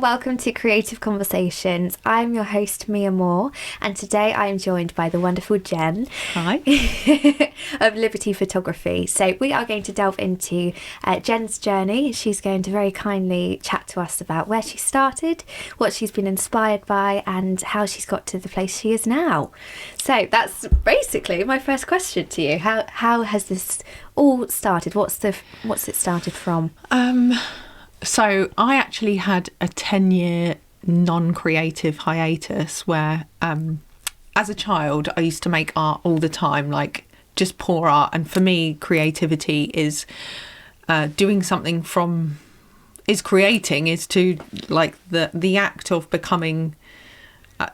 and welcome to Creative Conversations. I'm your host, Mia Moore, and today I am joined by the wonderful Jen. Hi. Of Liberty Photography. So we are going to delve into Jen's journey. She's going to very kindly chat to us about where she started, what she's been inspired by, and how she's got to the place she is now. So that's basically my first question to you. How has this all started? What's it started from? So I actually had a 10-year non-creative hiatus where as a child I used to make art all the time, like just pour art. And for me, creativity is doing something is to like the act of becoming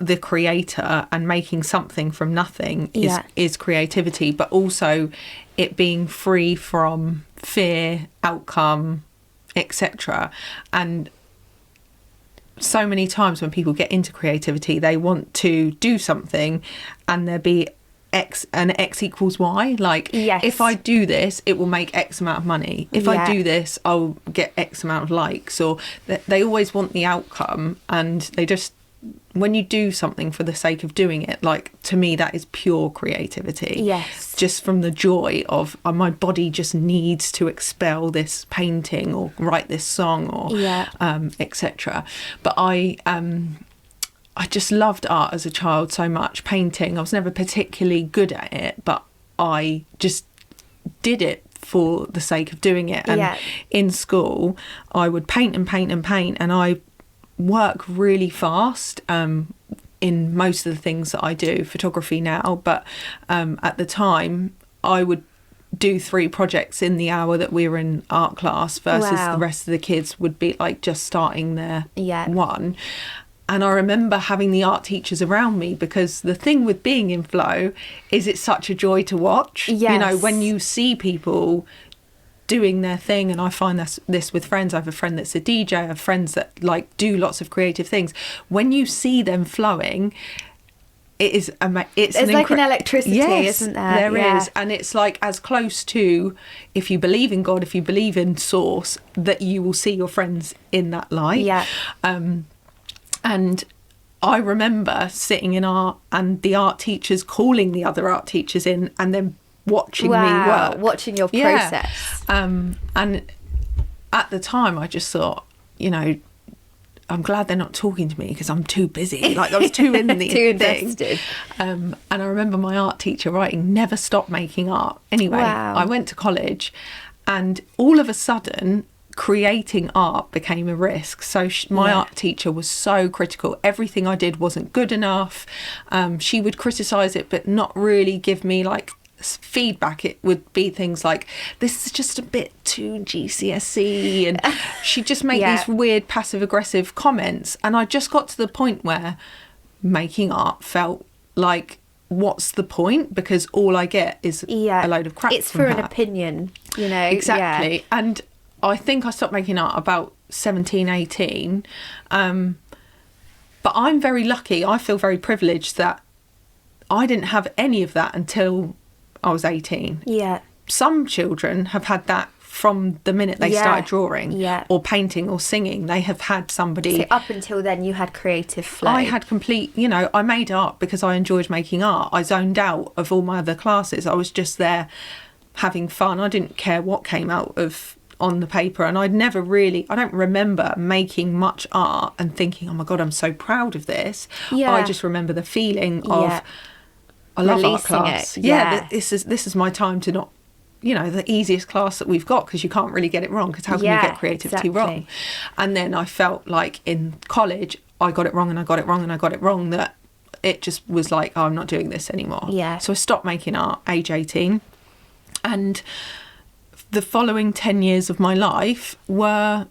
the creator and making something from nothing is creativity, but also it being free from fear, outcome, etc. And so many times when people get into creativity, they want to do something and there be X and X equals Y. Like, if I do this, it will make X amount of money. If I do this, I'll get X amount of likes. Or they always want the outcome, and they just, when you do something for the sake of doing it, like, to me, that is pure creativity. Yes. Just from the joy of my body just needs to expel this painting or write this song or etc. But I just loved art as a child so much. Painting, I was never particularly good at it, but I just did it for the sake of doing it. And in school, I would paint and paint and paint, and I work really fast in most of the things that I do, photography now, but at the time I would do 3 projects in the hour that we were in art class versus the rest of the kids would be like just starting their one. And I remember having the art teachers around me, because the thing with being in flow is it's such a joy to watch. You know, when you see people doing their thing, and I find this with friends. I have a friend that's a DJ. I have friends that like do lots of creative things. When you see them flowing, it's like an electricity, isn't there? There is, and it's like as close to, if you believe in God, if you believe in Source, that you will see your friends in that light. And I remember sitting in art and the art teachers calling the other art teachers in, and then watching me work, watching your process. And at the time I just thought, you know, I'm glad they're not talking to me because I'm too busy. Like, I was too in the too invested. And I remember my art teacher writing, never stop making art. Anyway, I went to college, and all of a sudden creating art became a risk. So my art teacher was so critical. Everything I did wasn't good enough. She would criticize it but not really give me like feedback. It would be things like, this is just a bit too GCSE, and she'd just make these weird passive aggressive comments. And I just got to the point where making art felt like, what's the point, because all I get is a load of crap. It's for an opinion, you know. Exactly. And I think I stopped making art about 17, 18. But I'm very lucky. I feel very privileged that I didn't have any of that until I was 18. Some children have had that from the minute they started drawing or painting or singing. They have had somebody. So up until then you had creative flow. I had complete, you know, I made art because I enjoyed making art. I zoned out of all my other classes. I was just there having fun. I didn't care what came out of on the paper, and I don't remember making much art and thinking, oh my God, I'm so proud of this. I just remember the feeling of, I love art class. This is my time to not, you know, the easiest class that we've got, because you can't really get it wrong, because how can you get creativity wrong? And then I felt like in college I got it wrong and I got it wrong and I got it wrong, that it just was like, oh, I'm not doing this anymore. So I stopped making art age 18, and the following 10 years of my life were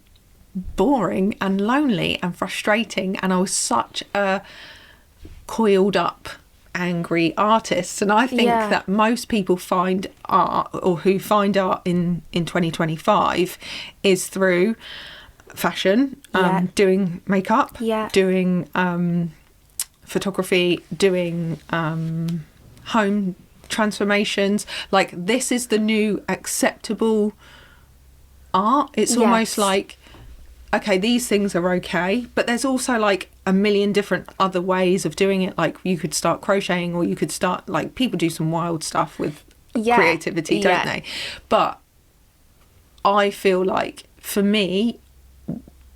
boring and lonely and frustrating, and I was such a coiled up, angry artist. And I think that most people find art, or who find art in 2025, is through fashion, doing makeup, doing photography, doing home transformations. Like, this is the new acceptable art. It's almost like okay, these things are okay, but there's also like a million different other ways of doing it. Like you could start crocheting, or you could start, like, people do some wild stuff with creativity, don't they? But I feel like, for me,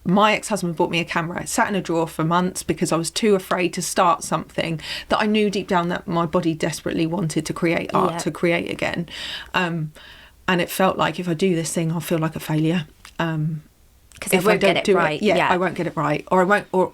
my ex-husband bought me a camera. It sat in a drawer for months because I was too afraid to start something that I knew deep down that my body desperately wanted to create art, to create again. And it felt like, if I do this thing, I'll feel like a failure. Because if I don't do it, I won't get it right, or I won't, or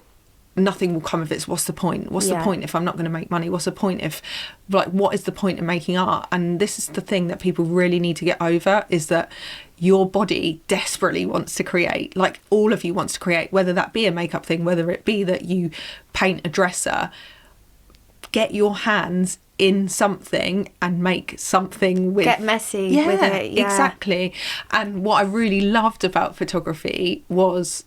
nothing will come of it. What's the point? What's the point if I'm not going to make money? What's the point if, like, what is the point in making art? And this is the thing that people really need to get over, is that your body desperately wants to create. Like, all of you wants to create, whether that be a makeup thing, whether it be that you paint a dresser. Get your hands in something and make something with... Get messy with it. Yeah, exactly. And what I really loved about photography was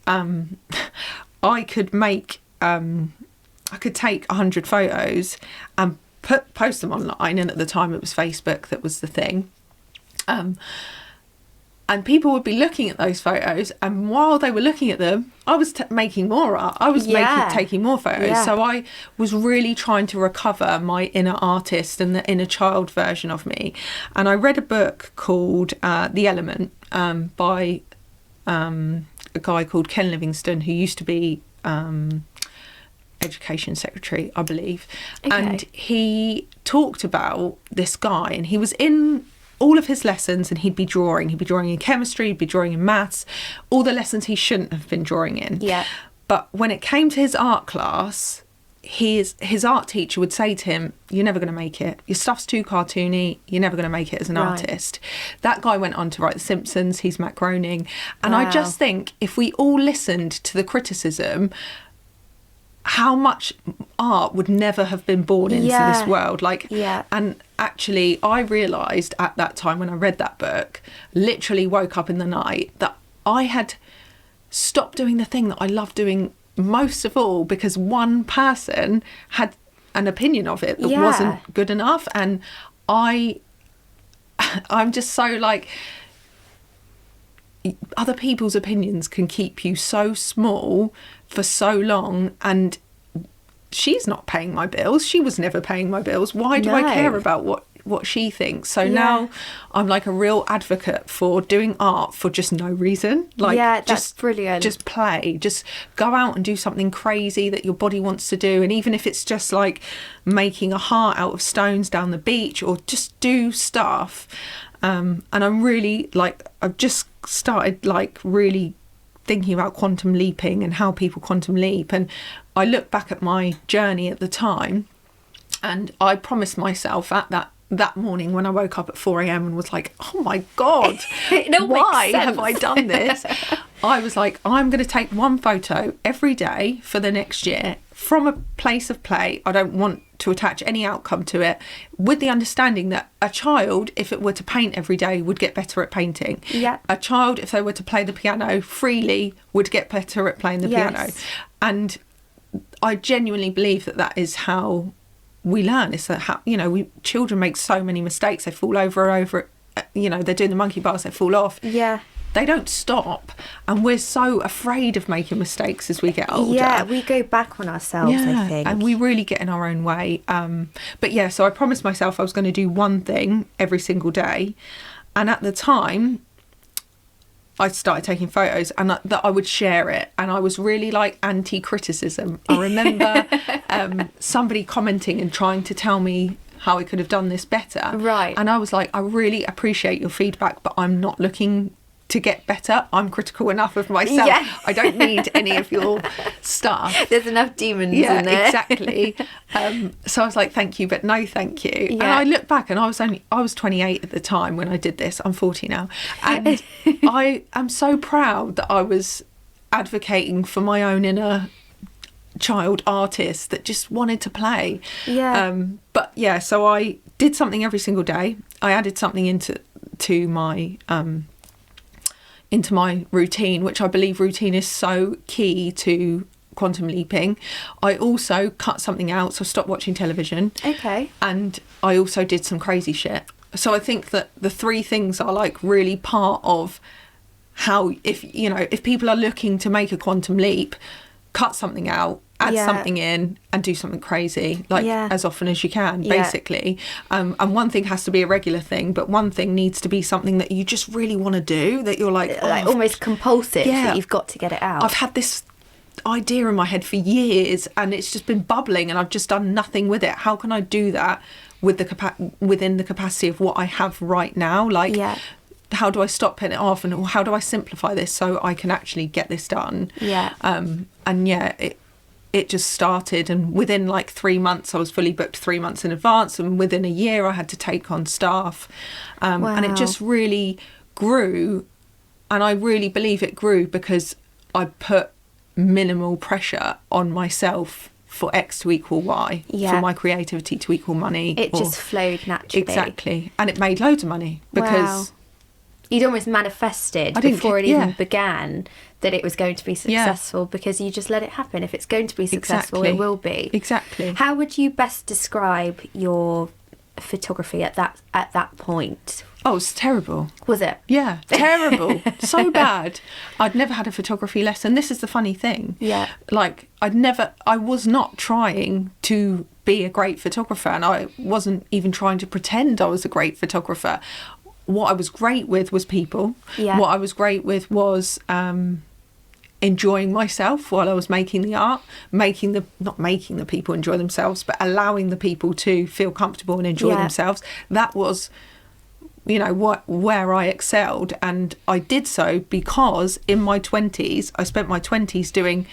I could make... I could take 100 photos and post them online, and at the time it was Facebook that was the thing. And people would be looking at those photos, and while they were looking at them, I was making more art. I was taking more photos. Yeah. So I was really trying to recover my inner artist and the inner child version of me. And I read a book called The Element by a guy called Ken Livingstone, who used to be Education Secretary, I believe. Okay. And he talked about this guy, and he was in all of his lessons, and he'd be drawing in chemistry, he'd be drawing in maths, all the lessons he shouldn't have been drawing in. Yeah. But when it came to his art class, his art teacher would say to him, "You're never going to make it. Your stuff's too cartoony. You're never going to make it as an artist." That guy went on to write The Simpsons. He's Matt Groening. And I just think, if we all listened to the criticism, how much art would never have been born into this world. And actually, I realised at that time, when I read that book, literally woke up in the night, that I had stopped doing the thing that I loved doing most of all, because one person had an opinion of it that wasn't good enough. And I'm just so like, other people's opinions can keep you so small for so long. And she's not paying my bills. She was never paying my bills. Why do I care about what she thinks? So now I'm like a real advocate for doing art for just no reason. Like, that's brilliant. Just play. Just go out and do something crazy that your body wants to do. And even if it's just like making a heart out of stones down the beach, or just do stuff. And I'm really like, I've just started like really thinking about quantum leaping and how people quantum leap. And I look back at my journey at the time, and I promised myself at that morning when I woke up at 4 a.m. and was like, oh my God, why have I done this? I was like, I'm going to take one photo every day for the next year from a place of play. I don't want to attach any outcome to it, with the understanding that a child, if it were to paint every day, would get better at painting. Yeah. A child, if they were to play the piano freely, would get better at playing the piano. And I genuinely believe that is how we learn. Is that how, children make so many mistakes. They fall over and over. They're doing the monkey bars, they fall off. Yeah. They don't stop, and we're so afraid of making mistakes as we get older. Yeah, we go back on ourselves, I think. And we really get in our own way. So I promised myself I was going to do one thing every single day. And at the time, I started taking photos, and that I would share it. And I was really like anti-criticism. I remember somebody commenting and trying to tell me how I could have done this better. Right. And I was like, I really appreciate your feedback, but I'm not looking to get better. I'm critical enough of myself. Yeah. I don't need any of your stuff. There's enough demons in there. Yeah, exactly. So I was like, thank you, but no thank you. Yeah. And I look back, and I was 28 at the time when I did this. I'm 40 now. And I am so proud that I was advocating for my own inner child artist that just wanted to play. Yeah. So I did something every single day. I added something into my routine, which I believe routine is so key to quantum leaping. I also cut something out, so I stopped watching television. Okay. And I also did some crazy shit. So I think that the three things are like really part of how, if people are looking to make a quantum leap, cut something out, add something in, and do something crazy, as often as you can, basically. And one thing has to be a regular thing, but one thing needs to be something that you just really want to do, that you're like almost compulsive, that you've got to get it out. I've had this idea in my head for years and it's just been bubbling and I've just done nothing with it. How can I do that with within the capacity of what I have right now? How do I stop putting it off, and how do I simplify this so I can actually get this done? It just started, and within 3 months I was fully booked 3 months in advance, and within a year I had to take on staff. And it just really grew, and I really believe it grew because I put minimal pressure on myself for X to equal Y, for my creativity to equal money. It just flowed naturally. Exactly. And it made loads of money because you'd almost manifested before it even began that it was going to be successful, because you just let it happen. If it's going to be successful, it will be. Exactly. How would you best describe your photography at that point? Oh, it's terrible. Was it? Yeah, terrible. So bad. I'd never had a photography lesson. This is the funny thing. Yeah. I was not trying to be a great photographer, and I wasn't even trying to pretend I was a great photographer. What I was great with was people. Yeah. What I was great with was enjoying myself while I was making the art, not making the people enjoy themselves, but allowing the people to feel comfortable and enjoy themselves. That was, where I excelled, and I did so because in my 20s, I spent my 20s doing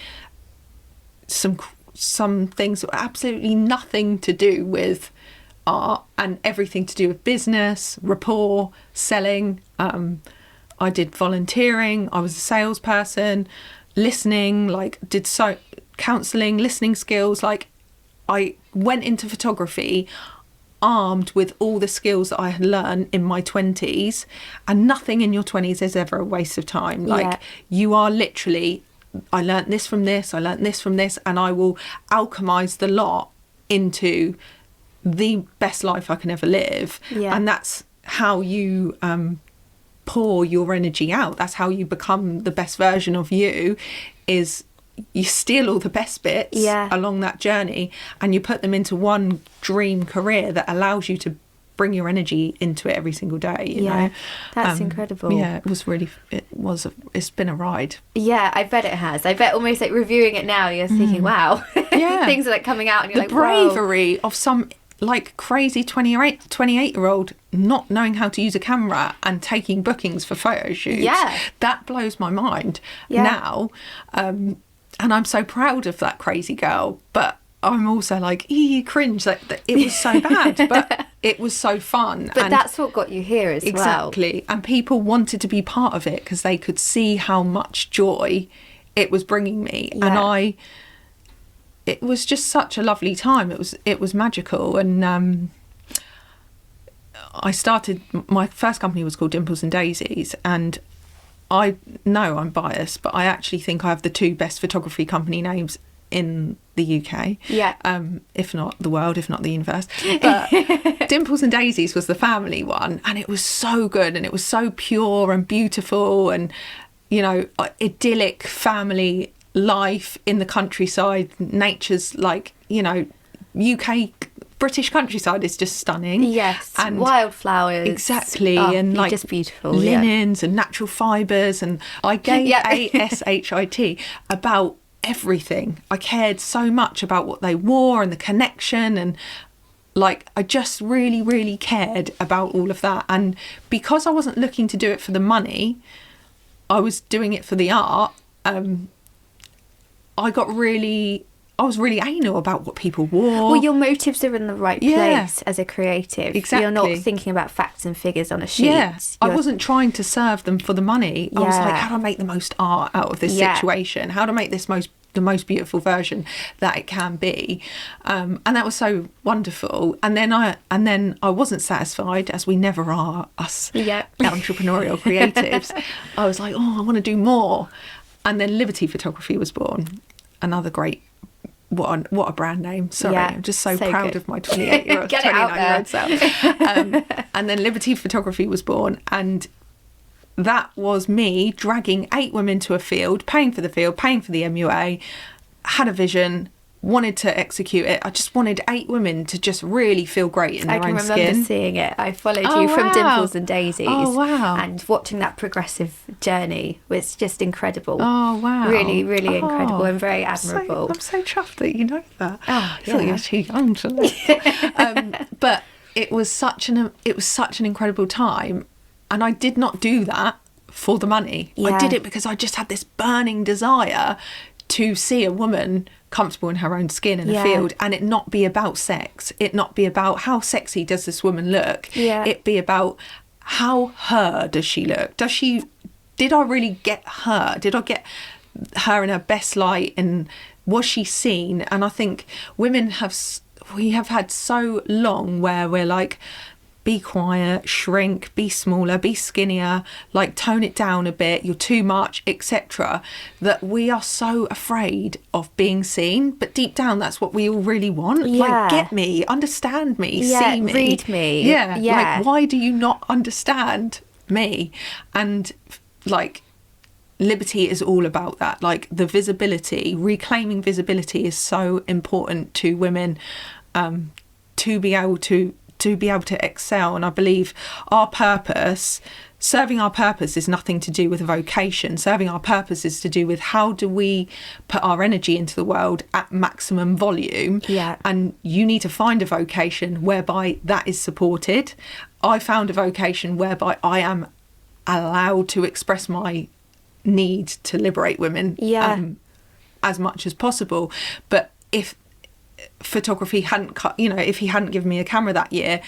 some things that were absolutely nothing to do with art and everything to do with business, rapport, selling. I did volunteering. I was a salesperson, listening, counselling, listening skills. I went into photography armed with all the skills that I had learned in my 20s, and nothing in your 20s is ever a waste of time. You are literally, I learnt this from this, I learnt this from this, and I will alchemise the lot into the best life I can ever live. And that's how you pour your energy out. That's how you become the best version of you, is you steal all the best bits along that journey and you put them into one dream career that allows you to bring your energy into it every single day, you know. That's incredible. It's been a ride. Yeah, I bet it has. I bet almost reviewing it now, you're thinking, wow, things are coming out and you're the bravery of some crazy 28-year-old not knowing how to use a camera and taking bookings for photo shoots. That blows my mind now. And I'm so proud of that crazy girl, but I'm also cringe that it was so bad, but it was so fun. But that's what got you here as well. Exactly. And people wanted to be part of it because they could see how much joy it was bringing me. And it was just such a lovely time. It was magical. And I started, my first company was called Dimples and Daisies, and I know I'm biased, but I actually think I have the two best photography company names in the UK. If not the world, if not the universe. But Dimples and Daisies was the family one, and it was so good, and it was so pure and beautiful, and idyllic family life in the countryside. Nature's UK British countryside is just stunning. Yes, and wildflowers. Exactly. And just beautiful. Linens and natural fibres. And I gave ASHIT about everything. I cared so much about what they wore and the connection, and I just really, really cared about all of that. And because I wasn't looking to do it for the money, I was doing it for the art. I was really anal about what people wore. Well, your motives are in the right place as a creative. Exactly. You're not thinking about facts and figures on a sheet. I wasn't trying to serve them for the money. I was like, how do I make the most art out of this situation? How do I make this the most beautiful version that it can be? And that was so wonderful. And then I wasn't satisfied, as we never are, us entrepreneurial creatives. I was like, I want to do more. And then Liberty Photography was born. Another great, what a brand name. Sorry, I'm just so proud of my 29-year-old self. And then Liberty Photography was born, and that was me dragging 8 women to a field, paying for the field, paying for the MUA, had a vision, wanted to execute it. I just wanted 8 women to just really feel great in their own skin. I can remember seeing it. I followed you from Dimples and Daisies. Oh, wow. And watching that progressive journey was just incredible. Oh, wow. Really, really incredible and very admirable. I'm so chuffed that you know that. Oh, I thought you were too young to know. But it was such an incredible time, and I did not do that for the money. Yeah. I did it because I just had this burning desire to see a woman comfortable in her own skin in a field, and it not be about sex. It not be about how sexy does this woman look. Yeah. It be about how her does she look. Did I really get her? Did I get her in her best light, and was she seen? And I think women we have had so long where we're like, be quiet, shrink, be smaller, be skinnier, like tone it down a bit, you're too much, etc. That we are so afraid of being seen, but deep down that's what we all really want. Yeah. Like, get me, understand me, see me. Read me. Yeah. Like, why do you not understand me? And like, Liberty is all about that. Like, the visibility, reclaiming visibility is so important to women, to be able to excel. And I believe serving our purpose is nothing to do with a vocation. Serving our purpose is to do with how do we put our energy into the world at maximum volume. Yeah. And you need to find a vocation whereby that is supported. I found a vocation whereby I am allowed to express my need to liberate women as much as possible. But if photography hadn't if he hadn't given me a camera that year,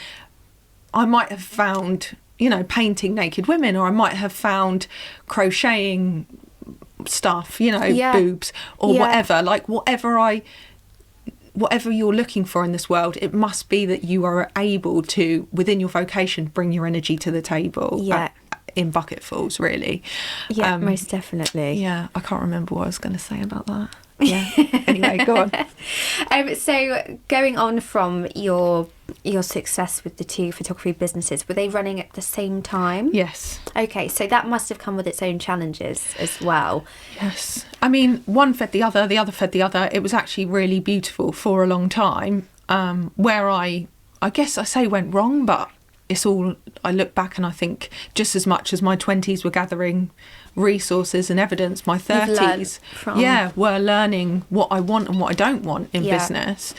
I might have found, painting naked women, or I might have found crocheting stuff, boobs or whatever. Like, whatever you're looking for in this world, it must be that you are able to, within your vocation, bring your energy to the table in bucketfuls, really. Yeah, most definitely. Yeah, I can't remember what I was going to say about that. Yeah. Anyway, go on. So going on from your success with the 2 photography businesses, were they running at the same time? Yes. Okay, so that must have come with its own challenges as well. Yes. I mean, one fed the other fed the other. It was actually really beautiful for a long time, where I guess I say went wrong, but it's all, I look back and I think just as much as my 20s were gathering resources and evidence, my 30s were learning what I want and what I don't want in business.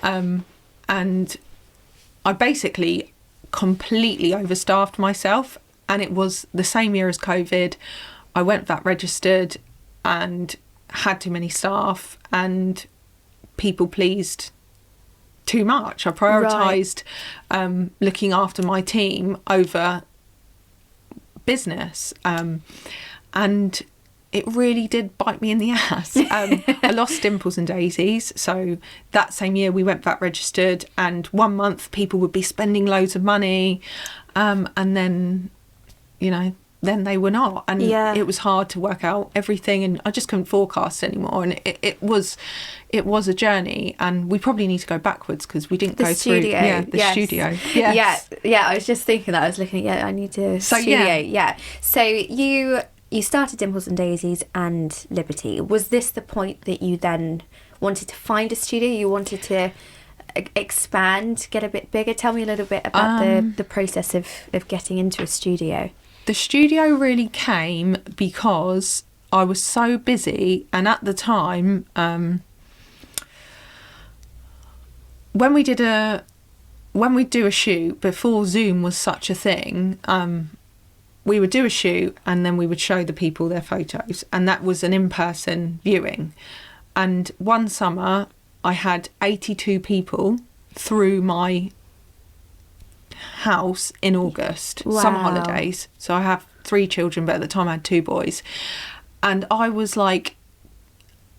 And I basically completely overstaffed myself, and it was the same year as COVID. I went VAT registered and had too many staff, and people pleased too much. I prioritised looking after my team over business, and it really did bite me in the ass. I lost Dimples and Daisies, so that same year we went VAT registered, and 1 month people would be spending loads of money, and then then they were not, and it was hard to work out everything, and I just couldn't forecast anymore, and it was a journey, and we probably need to go backwards because we didn't go studio. through the studio. Yes. Yeah, I was just thinking that. I was looking at I need to studio. So you started Dimples and Daisies and Liberty. Was this the point that you then wanted to find a studio? You wanted to expand, get a bit bigger? Tell me a little bit about the process of getting into a studio. The studio really came because I was so busy, and at the time, when we do a shoot, before Zoom was such a thing, we would do a shoot and then we would show the people their photos, and that was an in-person viewing. And one summer I had 82 people through my house in August. Wow. Summer holidays. So I have 3 children, but at the time I had 2 boys, and I was like,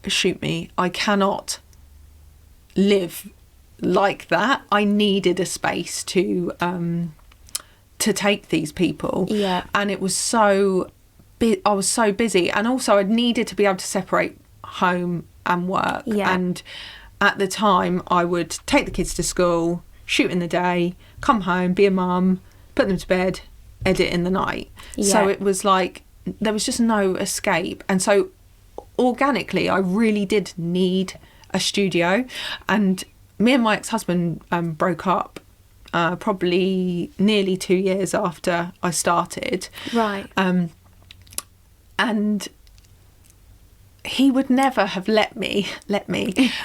shoot me, I cannot live like that. I needed a space to take these people, and it was I was so busy, and also I needed to be able to separate home and work. And at the time I would take the kids to school, shoot in the day, come home, be a mum, put them to bed, edit in the night. Yeah. So it was like there was just no escape. And so organically, I really did need a studio. And me and my ex-husband broke up probably nearly 2 years after I started. Right. And he would never have let me.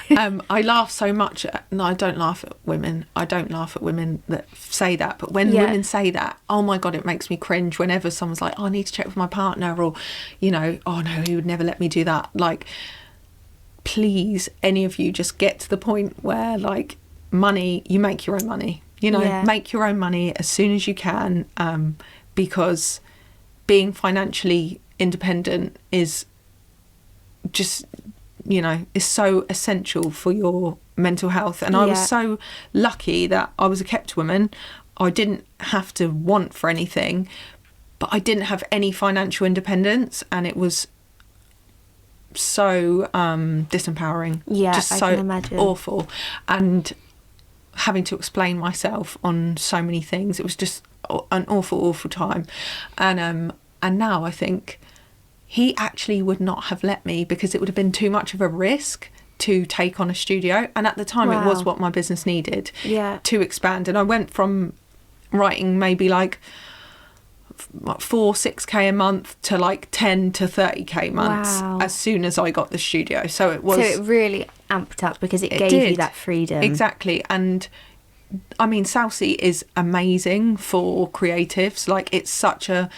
I laugh so much no, I don't laugh at women that say that, but when women say that, oh my god, it makes me cringe whenever someone's like, oh, I need to check with my partner, or oh no, he would never let me do that. Like, please, any of you, just get to the point where, like, money, you make your own money, make your own money as soon as you can, because being financially independent is just, is so essential for your mental health. And I was so lucky that I was a kept woman. I didn't have to want for anything, but I didn't have any financial independence, and it was so disempowering. Just I so can imagine. Awful. And having to explain myself on so many things, it was just an awful time. And now I think he actually would not have let me, because it would have been too much of a risk to take on a studio. And at the time, it was what my business needed to expand. And I went from writing maybe like 4-6k a month to like 10 to 30k months as soon as I got the studio. So it really amped up, because it gave you that freedom. Exactly. And I mean, Southsea is amazing for creatives. Like, it's such a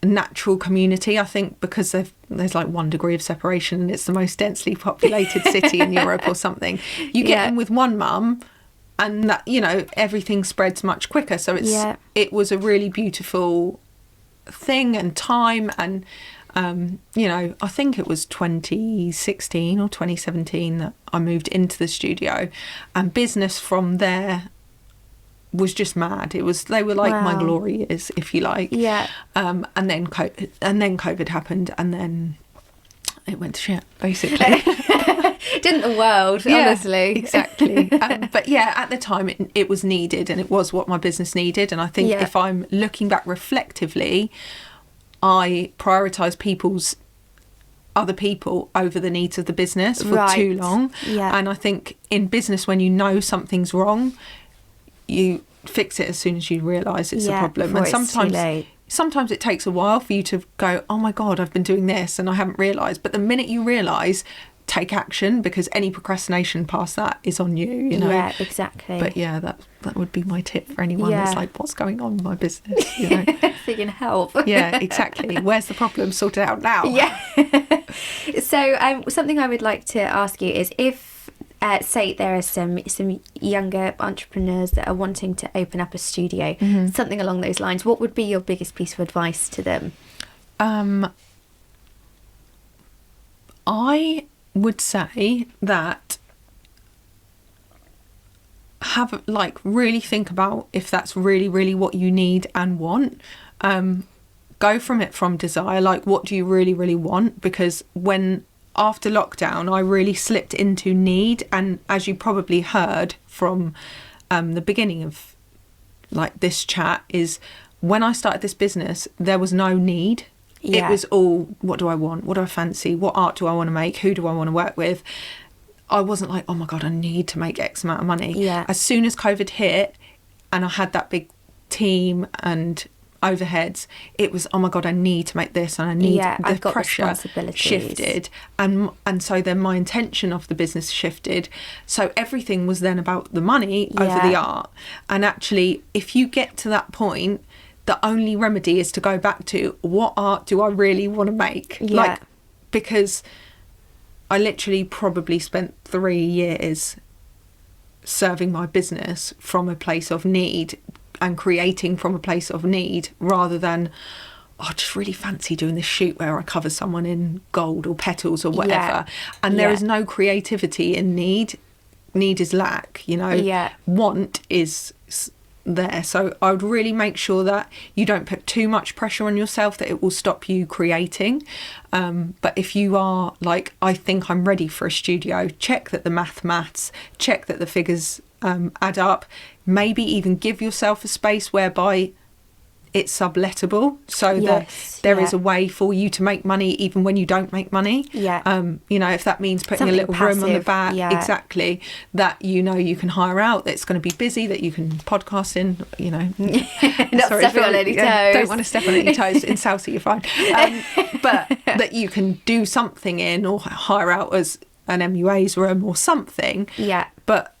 natural community, I think, because there's like 1 degree of separation, and it's the most densely populated city in Europe or something. You get in with one mum, and that, everything spreads much quicker. So it was a really beautiful thing and time. And I think it was 2016 or 2017 that I moved into the studio, and business from there was just mad. They were like my glory years, if you like. And then COVID happened, and then it went to shit, basically. Didn't the world, honestly. Exactly. But at the time it was needed, and it was what my business needed. And I think if I'm looking back reflectively, I prioritise other people over the needs of the business for too long. And I think in business, when you know something's wrong, you fix it as soon as you realise it's a problem. And sometimes it takes a while for you to go, oh my god, I've been doing this and I haven't realised. But the minute you realise, take action, because any procrastination past that is on you. Yeah, exactly. But that would be my tip for anyone that's like, what's going on in my business? So you can help. Yeah, exactly. Where's the problem? Sort it out now. So something I would like to ask you is, if say there are some younger entrepreneurs that are wanting to open up a studio, something along those lines, what would be your biggest piece of advice to them? I would say that really think about if that's really, really what you need and want. Go from desire, like, what do you really, really want? Because after lockdown, I really slipped into need. And as you probably heard from the beginning of like this chat, is when I started this business, there was no need. It was all, what do I want? What do I fancy? What art do I want to make? Who do I want to work with? I wasn't like, oh my God, I need to make X amount of money. As soon as COVID hit and I had that big team and overheads, it was, oh my God, I need to make this, and I need I've got pressure shifted, and so then my intention of the business shifted. So everything was then about the money over the art. And actually, if you get to that point, the only remedy is to go back to, what art do I really want to make? Because I literally probably spent 3 years serving my business from a place of need and creating from a place of need, rather than, I just really fancy doing this shoot where I cover someone in gold or petals or whatever. And there is no creativity in need. Need is lack, Want is there. So I would really make sure that you don't put too much pressure on yourself that it will stop you creating. But if you are like, I think I'm ready for a studio, check that the maths, check that the figures add up. Maybe even give yourself a space whereby it's sublettable, so that there is a way for you to make money even when you don't make money. You know, if that means putting Something a little room on the passive, back, exactly, that you know you can hire out, that's going to be busy, that you can podcast in, you know. Not stepping on any toes. Don't want to step on any toes. In salsa, you're fine. But that you can do something in, or hire out as an MUA's room or something. But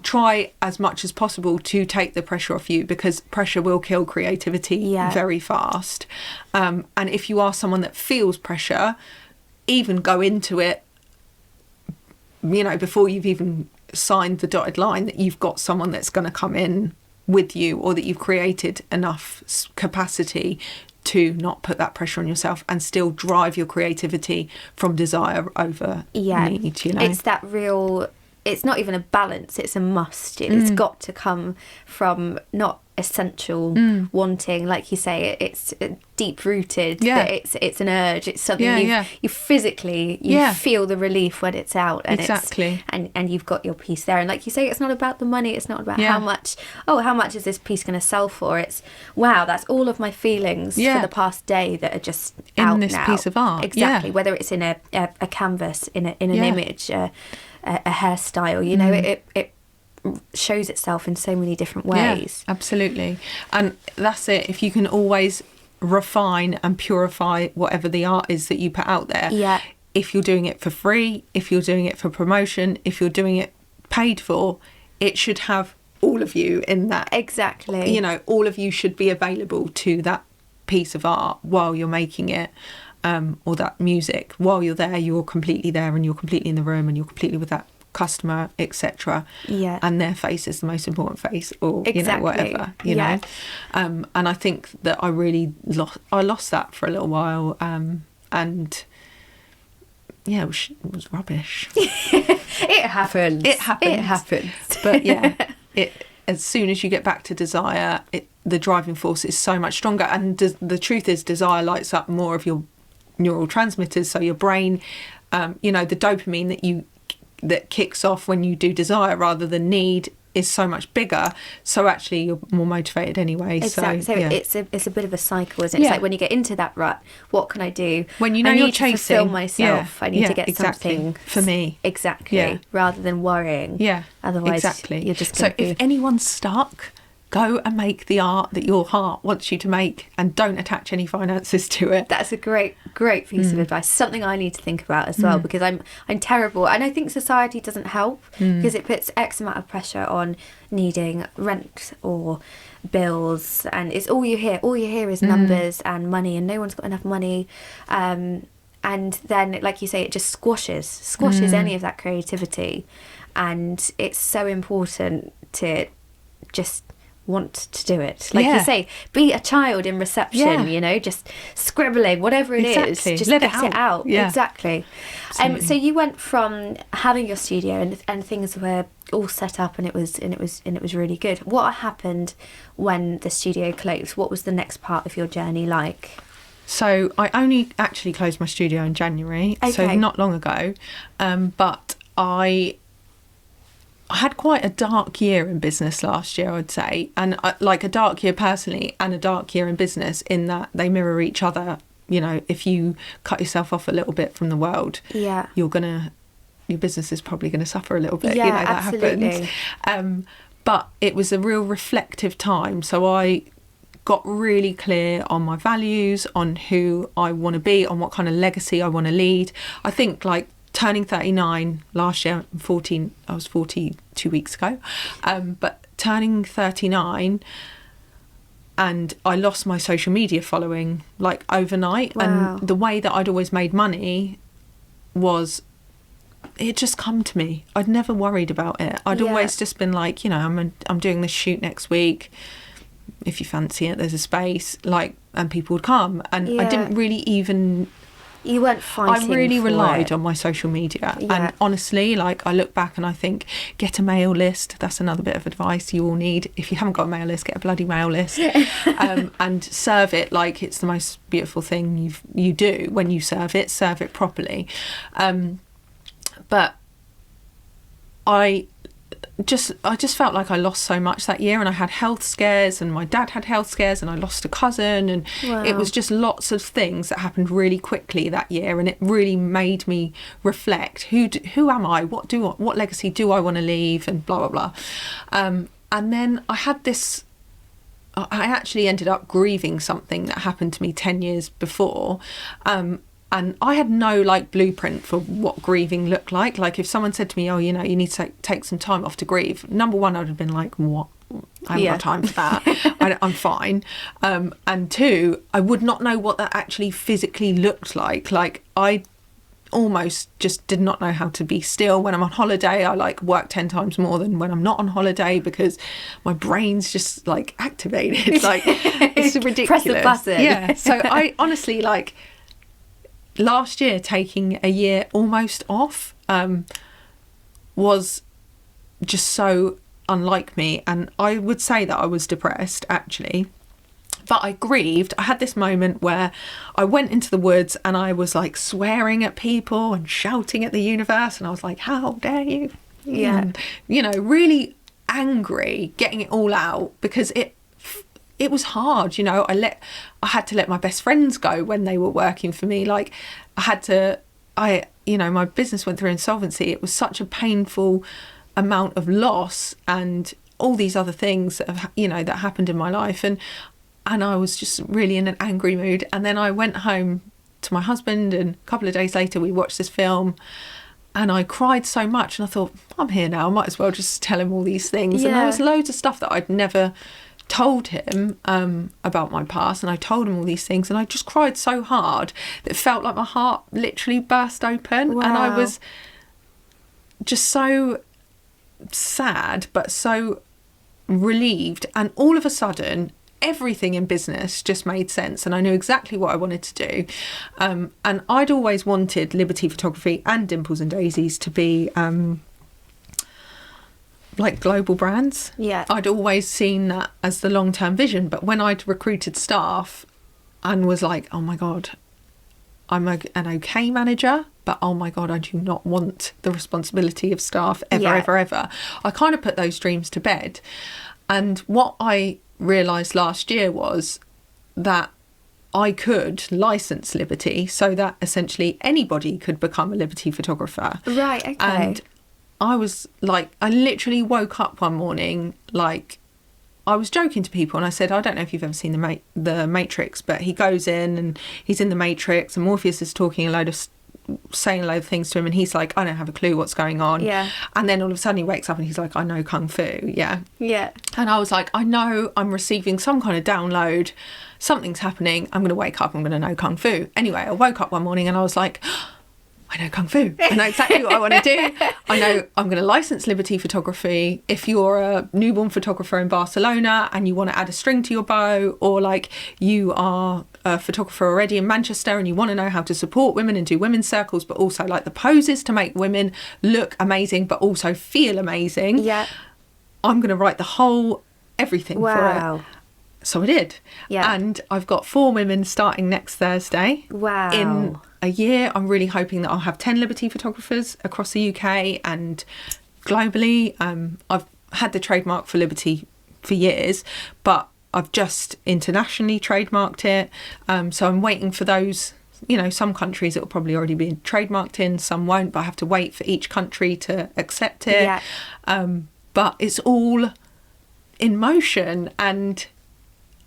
try as much as possible to take the pressure off you, because pressure will kill creativity very fast. And if you are someone that feels pressure, even go into it, you know, before you've even signed the dotted line, that you've got someone that's going to come in with you, or that you've created enough capacity to not put that pressure on yourself and still drive your creativity from desire over need, you know. It's that real, it's not even a balance, it's a must. It's got to come from not essential wanting, like you say, it's deep rooted, that it's an urge, it's something you physically feel the relief when it's out, and and you've got your piece there. And like you say, it's not about the money, it's not about how much is this piece going to sell for. It's wow, that's all of my feelings for the past day that are just in out this now. Piece of art, exactly, whether it's in a canvas, in an image, a hairstyle, you know, it shows itself in so many different ways. Absolutely. And that's it. If you can always refine and purify whatever the art is that you put out there, if you're doing it for free, if you're doing it for promotion, if you're doing it paid for, it should have all of you in that. Exactly. You know, all of you should be available to that piece of art while you're making it. Or that music, while you're there, you're completely there, and you're completely in the room, and you're completely with that customer, etc. And their face is the most important face, or you know, whatever, you know. And I think that I really lost that for a little while, and it was rubbish. It happens. But as soon as you get back to desire, the driving force is so much stronger. And the truth is, desire lights up more of your neural transmitters, so your brain, you know, the dopamine that kicks off when you do desire rather than need is so much bigger, so actually you're more motivated anyway. Exactly. So it's a bit of a cycle, isn't it? It's like when you get into that rut, what can I do when you know you're chasing? To fulfill myself, I need to get something for me, rather than worrying. Otherwise you're just so if anyone's stuck, go and make the art that your heart wants you to make, and don't attach any finances to it. That's a great piece of advice. Something I need to think about as well, because I'm terrible, and I think society doesn't help, because it puts X amount of pressure on needing rent or bills, and it's all you hear is numbers and money, and no one's got enough money, and then, like you say, it just squashes any of that creativity. And it's so important to just want to do it, like you say, be a child in reception, you know, just scribbling, whatever it is, just let it out. Exactly. So you went from having your studio and things were all set up, and it was really good. What happened when the studio closed? What was the next part of your journey like? So I only actually closed my studio in January, so not long ago, but I had quite a dark year in business last year, I'd say, and like a dark year personally and a dark year in business, in that they mirror each other. You know, if you cut yourself off a little bit from the world, your business is probably going to suffer a little bit. You know, that absolutely. happens. But it was a real reflective time, so I got really clear on my values, on who I want to be, on what kind of legacy I want to lead. I think, like, turning 39 last year, I was 40 2 weeks ago, but turning 39, and I lost my social media following like overnight. Wow. And the way that I'd always made money was, it just come to me. I'd never worried about it. I'd always just been like, you know, I'm doing this shoot next week, if you fancy it, there's a space, like, and people would come, and I didn't really even, you weren't fighting. I really relied on my social media. And honestly, like, I look back and I think, get a mail list. That's another bit of advice you all need. If you haven't got a mail list, get a bloody mail list. And serve it like it's the most beautiful thing you do. When you serve it properly. But I I just felt like I lost so much that year, and I had health scares, and my dad had health scares, and I lost a cousin, and it was just lots of things that happened really quickly that year, and it really made me reflect: who am I? What legacy do I want to leave? And blah blah blah. And then I had this. I actually ended up grieving something that happened to me 10 years before. And I had no like blueprint for what grieving looked like. Like if someone said to me, oh, you know, you need to take some time off to grieve. Number one, I would have been like, what? I haven't got time for that. I'm fine. And two, I would not know what that actually physically looked like. Like I almost just did not know how to be still. When I'm on holiday, I like work 10 times more than when I'm not on holiday because my brain's just like activated. Like it's ridiculous. Press the button. Yeah. So I honestly like last year taking a year almost off was just so unlike me, and I would say that I was depressed actually. But I grieved. I had this moment where I went into the woods and I was like swearing at people and shouting at the universe. And I was like, how dare you? Yeah. And, you know, really angry, getting it all out because it was hard. You know, I had to let my best friends go when they were working for me. Like my business went through insolvency. It was such a painful amount of loss and all these other things that that happened in my life. And I was just really in an angry mood. And then I went home to my husband, and a couple of days later we watched this film, and I cried so much, and I thought, I'm here now, I might as well just tell him all these things. And there was loads of stuff that I'd never told him about my past, and I told him all these things, and I just cried so hard that it felt like my heart literally burst open. Wow. And I was just so sad but so relieved, and all of a sudden everything in business just made sense, and I knew exactly what I wanted to do. And I'd always wanted Liberty Photography and Dimples and Daisies to be like global brands. Yeah. I'd always seen that as the long-term vision, but when I'd recruited staff and was like, oh my God, I'm an okay manager, but oh my God, I do not want the responsibility of staff ever. I kind of put those dreams to bed. And what I realised last year was that I could license Liberty so that essentially anybody could become a Liberty photographer. Right, okay. And I was like, I literally woke up one morning, like, I was joking to people and I said, I don't know if you've ever seen the Matrix, but he goes in and he's in the Matrix and Morpheus is saying a load of things to him, and he's like, I don't have a clue what's going on. Yeah. And then all of a sudden he wakes up and he's like, I know Kung Fu. Yeah. Yeah. And I was like, I know I'm receiving some kind of download. Something's happening. I'm going to wake up. I'm going to know Kung Fu. Anyway, I woke up one morning and I was like, I know Kung Fu. I know exactly what I want to do. I know I'm going to license Liberty Photography. If you're a newborn photographer in Barcelona and you want to add a string to your bow, or like you are a photographer already in Manchester and you want to know how to support women and do women's circles, but also like the poses to make women look amazing, but also feel amazing. Yeah. I'm going to write the whole everything for it. So I did. Yeah. And I've got 4 women starting next Thursday. Wow. In a year, I'm really hoping that I'll have 10 Liberty photographers across the UK and globally. I've had the trademark for Liberty for years, but I've just internationally trademarked it. So I'm waiting for those. You know, some countries it will probably already be trademarked in, some won't, but I have to wait for each country to accept it. Yeah. But it's all in motion and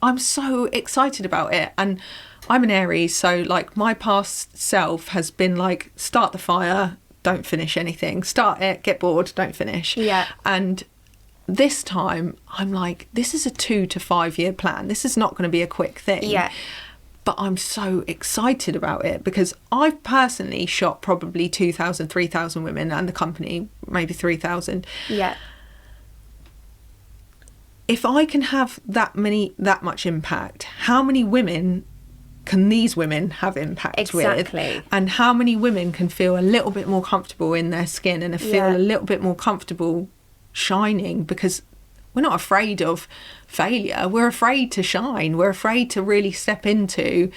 I'm so excited about it. And I'm an Aries, so like my past self has been like, start the fire, don't finish anything. Start it, get bored, don't finish. Yeah. And this time I'm like, this is a 2 to 5 year plan. This is not going to be a quick thing. Yeah. But I'm so excited about it because I've personally shot probably 2,000, 3,000 women, and the company maybe 3,000. Yeah. If I can have that much impact, how many women can these women have impact Exactly. with? And how many women can feel a little bit more comfortable in their skin and feel a little bit more comfortable shining? Because we're not afraid of failure. We're afraid to shine. We're afraid to really step into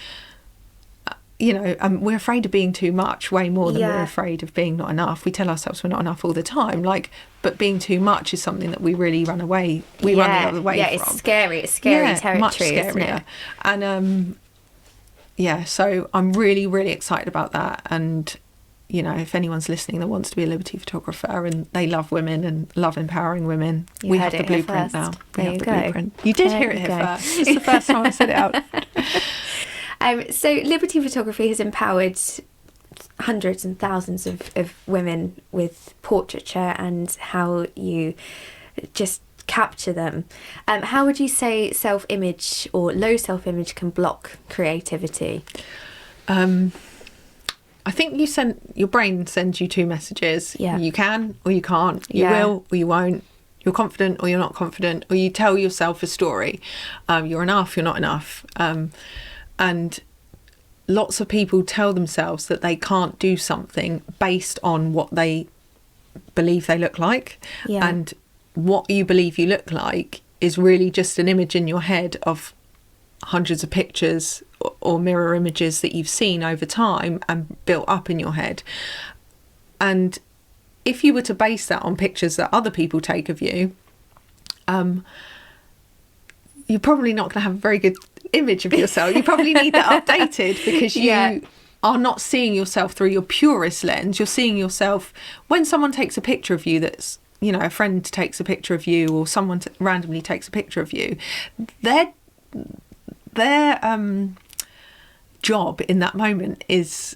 we're afraid of being too much, way more than we're Yeah. afraid of being not enough. We tell ourselves we're not enough all the time, but being too much is something that we really run away. We run the other way Yeah, from. it's scary. It's scary territory, much scarier. isn't it? And so I'm really, really excited about that. And if anyone's listening that wants to be a Liberty photographer and they love women and love empowering women, we have the blueprint now. We have the blueprint. You did hear it here first. It's the first time I said it out. So Liberty Photography has empowered hundreds and thousands of women with portraiture and how you just capture them. How would you say self-image or low self-image can block creativity? I think your brain sends you two messages. Yeah. You can or you can't. You will or you won't. You're confident or you're not confident. Or you tell yourself a story. You're enough, you're not enough. And lots of people tell themselves that they can't do something based on what they believe they look like. Yeah. And what you believe you look like is really just an image in your head of hundreds of pictures or mirror images that you've seen over time and built up in your head. And if you were to base that on pictures that other people take of you, you're probably not going to have a very good image of yourself. You probably need that updated because you are not seeing yourself through your purest lens. You're seeing yourself when someone takes a picture of you that's, a friend takes a picture of you or someone randomly takes a picture of you, their job in that moment is,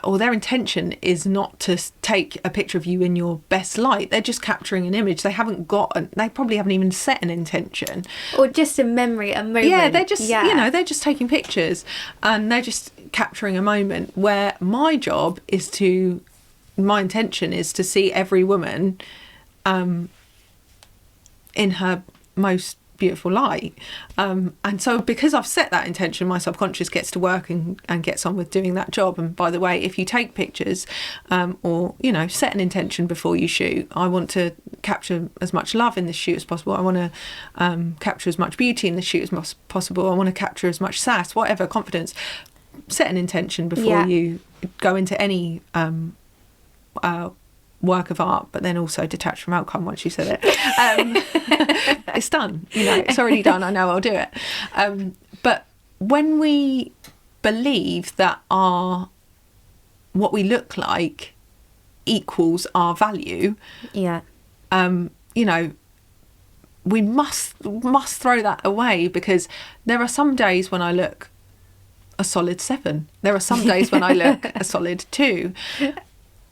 or their intention is not to take a picture of you in your best light. They're just capturing an image. They probably haven't even set an intention. Or just a memory, a moment. Yeah, they're just, they're just taking pictures and they're just capturing a moment where my intention is to see every woman in her most beautiful light. And so because I've set that intention, my subconscious gets to work and gets on with doing that job. And by the way, if you take pictures or set an intention before you shoot, I want to capture as much love in the shoot as possible. I want to capture as much beauty in the shoot as possible. I want to capture as much sass, whatever, confidence. Set an intention before you go into any work of art, but then also detach from outcome once you said it. It's done, it's already done. I know I'll do it. But when we believe that what we look like equals our value, we must throw that away, because there are some days when I look a solid 7. There are some days when I look a solid 2.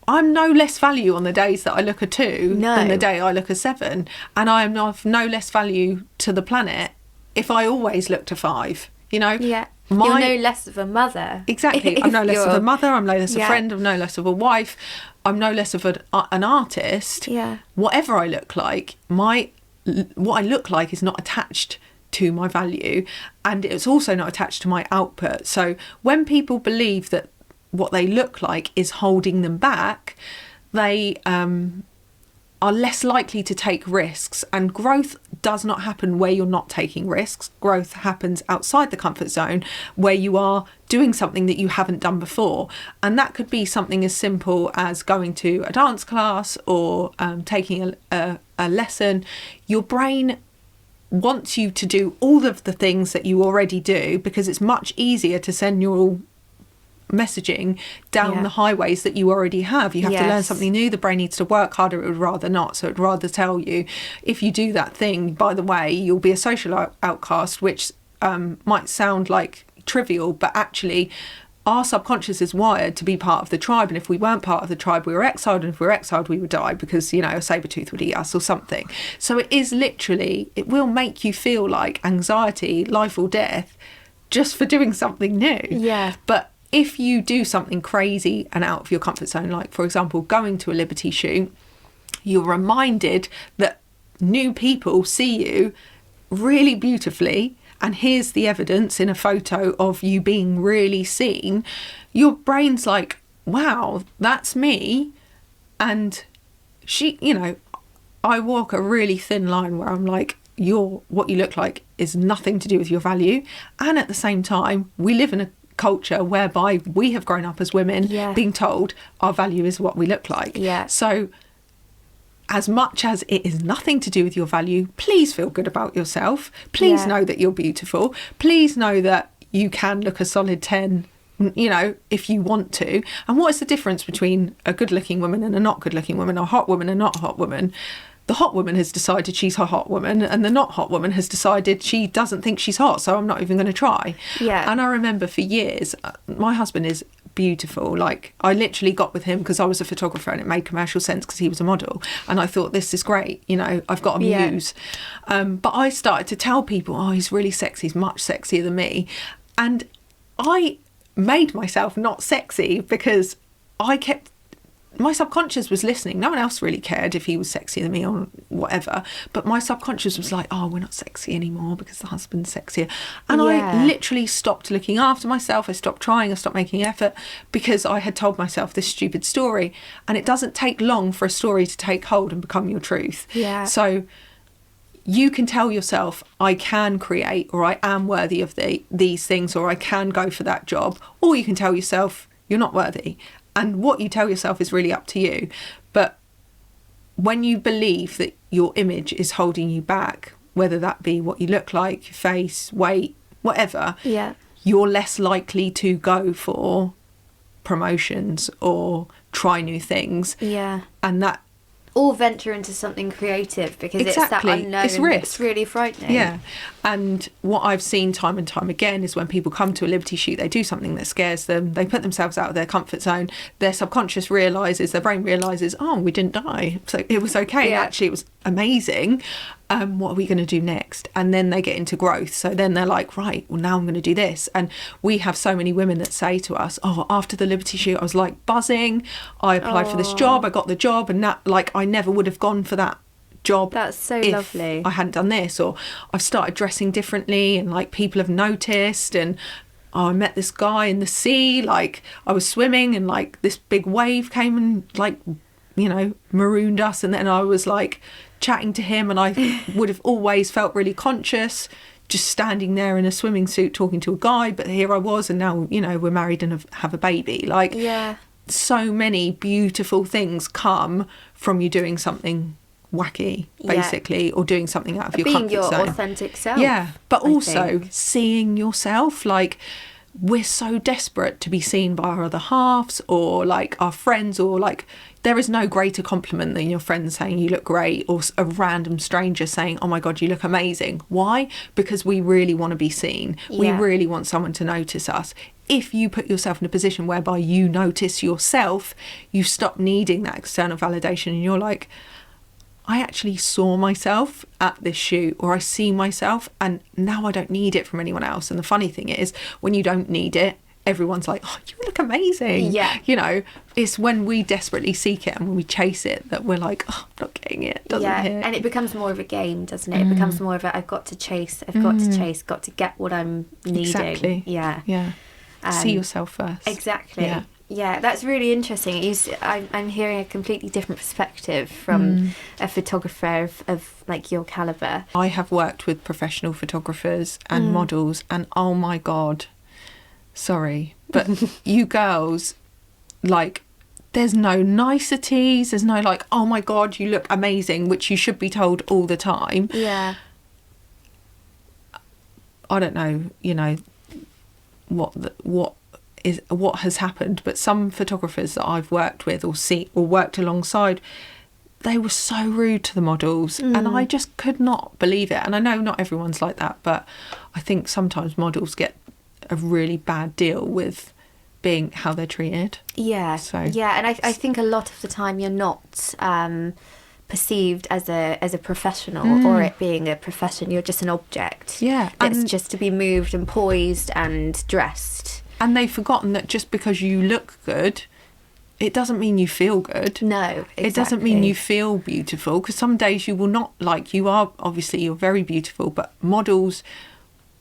I'm no less value on the days that I look a 2 than the day I look a 7. And I am of no less value to the planet if I always looked a 5, Yeah. You're no less of a mother. Exactly. I'm no less of a mother. I'm no less a friend. I'm no less of a wife. I'm no less of an artist. Yeah. Whatever I look like, what I look like is not attached to my value, and it's also not attached to my output. So when people believe that what they look like is holding them back, they are less likely to take risks. And growth does not happen where you're not taking risks. Growth happens outside the comfort zone, where you are doing something that you haven't done before. And that could be something as simple as going to a dance class or taking a lesson. Your brain wants you to do all of the things that you already do, because it's much easier to send neural messaging down the highways that you already have. You have to learn something new. The brain needs to work harder. It would rather not. So it'd rather tell you, if you do that thing, by the way, you'll be a social outcast, which might sound like trivial, but actually our subconscious is wired to be part of the tribe. And if we weren't part of the tribe, we were exiled. And if we were exiled, we would die, because, a saber-tooth would eat us or something. So it is literally, it will make you feel like anxiety, life or death, just for doing something new. Yeah. But if you do something crazy and out of your comfort zone, like, for example, going to a Liberty shoot, you're reminded that new people see you really beautifully, and here's the evidence in a photo of you being really seen. Your brain's like, wow, that's me. And I walk a really thin line where I'm like, what you look like is nothing to do with your value. And at the same time, we live in a culture whereby we have grown up as women being told our value is what we look like. So as much as it is nothing to do with your value, please feel good about yourself. Please know that you're beautiful. Please know that you can look a solid 10, you know, if you want to. And what is the difference between a good looking woman and a not good looking woman, or a hot woman and not a hot woman? The hot woman has decided she's a hot woman, and the not hot woman has decided she doesn't think she's hot, so I'm not even going to try. And I remember for years, my husband is beautiful. Like, I literally got with him because I was a photographer and it made commercial sense because he was a model, and I thought, this is great, you know, I've got a muse. But I started to tell people, oh, he's really sexy, he's much sexier than me. And I made myself not sexy because my subconscious was listening. No one else really cared if he was sexier than me or whatever, but my subconscious was like, oh, we're not sexy anymore because the husband's sexier. And I literally stopped looking after myself. I stopped trying. I stopped making effort because I had told myself this stupid story. And it doesn't take long for a story to take hold and become your truth. So you can tell yourself, I can create, or I am worthy of these things, or I can go for that job. Or you can tell yourself, you're not worthy. And what you tell yourself is really up to you. But when you believe that your image is holding you back, whether that be what you look like, your face, weight, whatever, you're less likely to go for promotions or try new things. And that, or venture into something creative, because it's that unknown. It's risk. It's really frightening. And what I've seen time and time again is when people come to a Liberty shoot, they do something that scares them, they put themselves out of their comfort zone, their subconscious realises, their brain realises, oh, we didn't die, so it was okay. Actually, it was amazing. What are we going to do next? And then they get into growth. So then they're like, right, well, now I'm going to do this. And we have so many women that say to us, oh, after the Liberty shoot, I was like buzzing. I applied for this job. I got the job. And that, like, I never would have gone for that job. That's so if lovely. I hadn't done this. Or I've started dressing differently, and like people have noticed. And I met this guy in the sea. Like, I was swimming and like this big wave came and like, you know, marooned us. And then I was like chatting to him, and I would have always felt really conscious just standing there in a swimming suit talking to a guy, but here I was, and now, you know, we're married and have a baby. Like, so many beautiful things come from you doing something wacky, basically, or doing something out of your comfort zone. Being your authentic self. But also seeing yourself. Like, we're so desperate to be seen by our other halves, or like our friends, or like, there is no greater compliment than your friend saying you look great, or a random stranger saying, oh my God, you look amazing. Why? Because we really want to be seen. We really want someone to notice us. If you put yourself in a position whereby you notice yourself, you stop needing that external validation, and you're like, I actually saw myself at this shoot, or I see myself, and now I don't need it from anyone else. And the funny thing is, when you don't need it, everyone's like, oh, you look amazing. You know, it's when we desperately seek it and when we chase it that we're like, oh, I'm not getting it. Doesn't hit. And it becomes more of a game, doesn't it? It becomes more of a, I've got to chase, got to get what I'm needing. Exactly. See yourself first. Exactly. Yeah, that's really interesting. I'm hearing a completely different perspective from a photographer of like your calibre. I have worked with professional photographers and models, and oh my God, sorry, but you girls, like, there's no niceties, there's no like, oh my God, you look amazing, which you should be told all the time. I don't know, you know, what has happened, but some photographers that I've worked with or worked alongside, they were so rude to the models, and I just could not believe it. And I know not everyone's like that, but I think sometimes models get a really bad deal with being how they're treated. And I think a lot of the time you're not perceived as a professional, or it being a profession. You're just an object that's just to be moved and poised and dressed. And they've forgotten that just because you look good, it doesn't mean you feel good. No, exactly. It doesn't mean you feel beautiful, because some days you will not, like, you are, obviously you're very beautiful, but models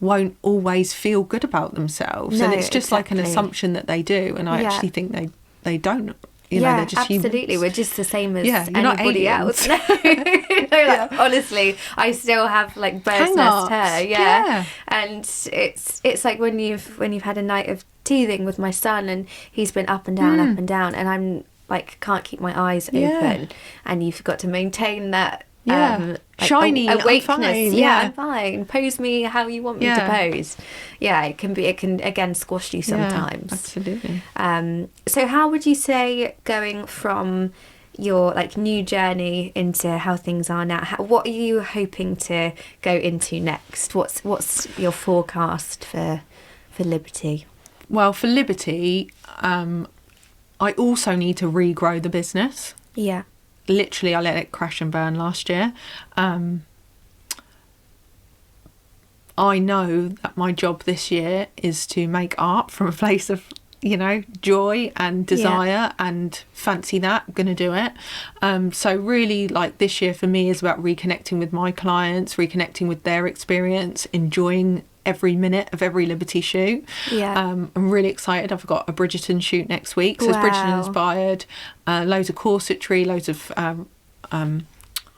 won't always feel good about themselves. And it's just like an assumption that they do. And I actually think they don't. You know, they're just absolutely. humans. We're just the same as anybody else. Honestly, I still have like bird's nest hair. And it's like when you've had a night of teething with my son, and he's been up and down, and I'm like, can't keep my eyes open, and you've got to maintain that like shiny awakeness. I'm fine. I'm fine. Pose me how you want me to pose. It can again squash you sometimes. Absolutely. So how would you say, going from your like new journey into how things are now, what are you hoping to go into next? What's your forecast for Liberty? Well, for Liberty, I also need to regrow the business. Yeah. Literally, I let it crash and burn last year. I know that my job this year is to make art from a place of, joy and desire and fancy that. I'm going to do it. So really, like, this year for me is about reconnecting with my clients, reconnecting with their experience, enjoying every minute of every Liberty shoot. I'm really excited. I've got a Bridgerton shoot next week, so it's Bridgerton inspired. Loads of corsetry, loads of oh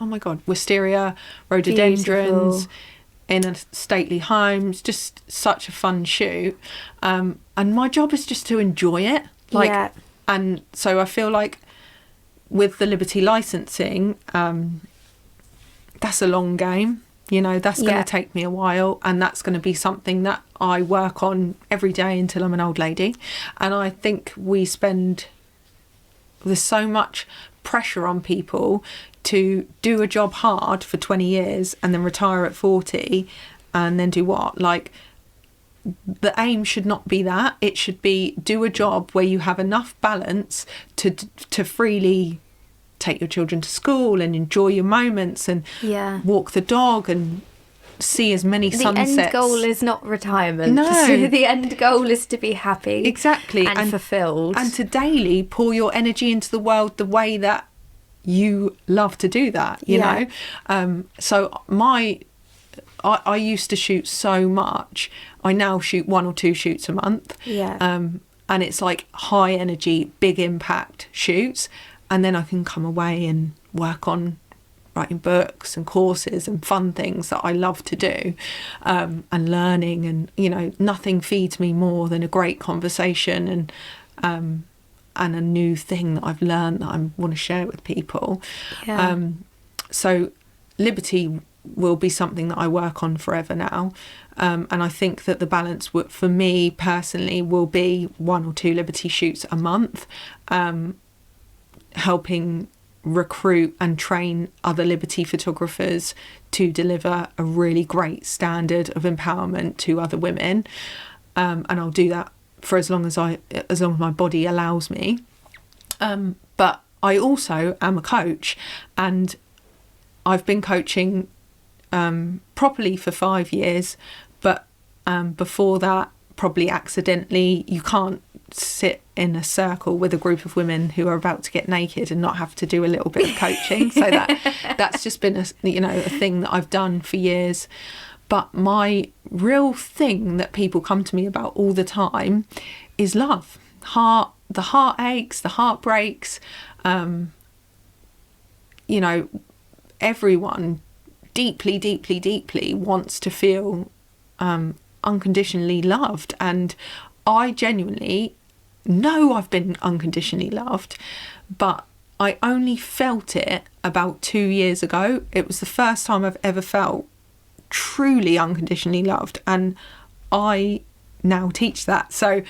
my god, wisteria, rhododendrons. Beautiful. In a stately home. It's just such a fun shoot, and my job is just to enjoy it. And so I feel like with the Liberty licensing, that's a long game. That's going to take me a while, and that's going to be something that I work on every day until I'm an old lady. And I think there's so much pressure on people to do a job hard for 20 years and then retire at 40 and then do what? Like, the aim should not be that. It should be do a job where you have enough balance to freely take your children to school and enjoy your moments and walk the dog and see as many sunsets. The end goal is not retirement. No. The end goal is to be happy. Exactly. And fulfilled. And to daily pour your energy into the world the way that you love to do that, you know? So I used to shoot so much. I now shoot 1 or 2 shoots a month. And it's like high energy, big impact shoots. And then I can come away and work on writing books and courses and fun things that I love to do, and learning. And, nothing feeds me more than a great conversation and a new thing that I've learned that I want to share with people. So Liberty will be something that I work on forever now. And I think that the balance for me personally will be 1 or 2 Liberty shoots a month, helping recruit and train other Liberty photographers to deliver a really great standard of empowerment to other women. And I'll do that for as long as my body allows me. But I also am a coach, and I've been coaching properly for 5 years, but before that, probably accidentally. You can't sit in a circle with a group of women who are about to get naked and not have to do a little bit of coaching. So that's just been a thing that I've done for years. But my real thing that people come to me about all the time is love. The heartaches, the heartbreaks. Everyone deeply, deeply, deeply wants to feel unconditionally loved. And I genuinely know I've been unconditionally loved, but I only felt it about 2 years ago. It was the first time I've ever felt truly unconditionally loved, and I now teach that. So